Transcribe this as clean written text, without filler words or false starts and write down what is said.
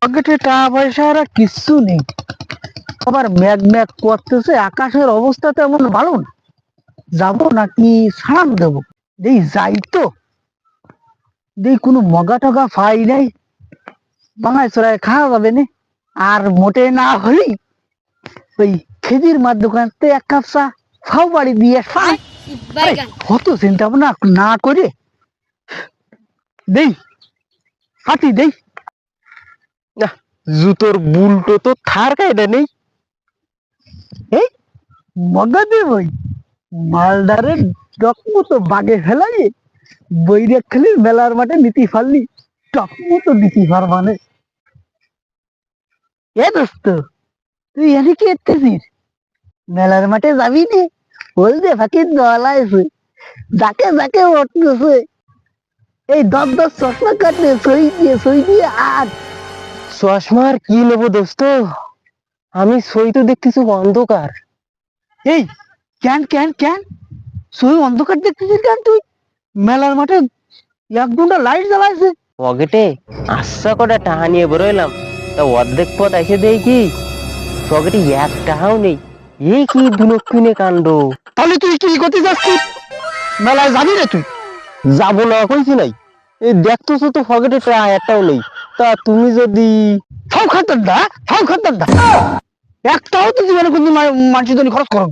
পকেটে টাকা পয়সা আর কিচ্ছু নেই। আবার ম্যাগ ম্যাগ করতেছে, আকাশের অবস্থা তো এমন ভালো না। যাবো নাকি সালাম দেবো? দেই যাই তো, দেই কোনো মগা টগা পাই নাই, বাঙায় চড়ায় খাওয়া যাবে না। আর মোটে না হলেই ওই খেজির মার দোকান থেকে এক কাপ চা ফাও বাড়ি দিয়ে খাই। আরে কত চিন্তা ভাবনা না করে দেই, হাতি দেই না। জুতোর বুলটো তো থার কায়দা নেই। এই মগা দেবই মালদারে ডকমো তো বাগে ফেলাই, বৈরাগ খালি মেলার মাঠে নীতি ফাললি ডকমো তো নীতি ফারবানে। এ দোস্ত, তুই এদিকে এসেছিস? মেলার মাঠে যাবি নে? বলতে ফাঁকি দল আছে, যাকে যাকে উঠতেছে। এই 10 10 চশমা কাটলে সই দিয়ে আর চশমার কি নেবো দোস্ত? আমি সই তো দেখতেছি অন্ধকার। এই কেন কেন কেন সই অন্ধকার দেখতেছিস কেন তুই? মেলার মাঠে 1 ঘন্টা লাইট জ্বালাইছে। পকেটে আশা করে টাকা নিয়ে বেরোইলাম, তা অর্ধেক পথ এসে দেই কি পকেটে 1 টাকাও নেই। এই কি বিলক্ষণে কাণ্ড! তাহলে তুই কি করতে যাচ্ছিস? মেলায় যাবি রে তুই? যাবো না কইছি নাই, এই দেখতেছো তো পকেটে টাকা একটাও নেই। তা তুমি যদি ফাও খাতার দা, ফাও খাতার দা, একটাও তো জীবনে কোনো মানুষের জন্য খরচ করো।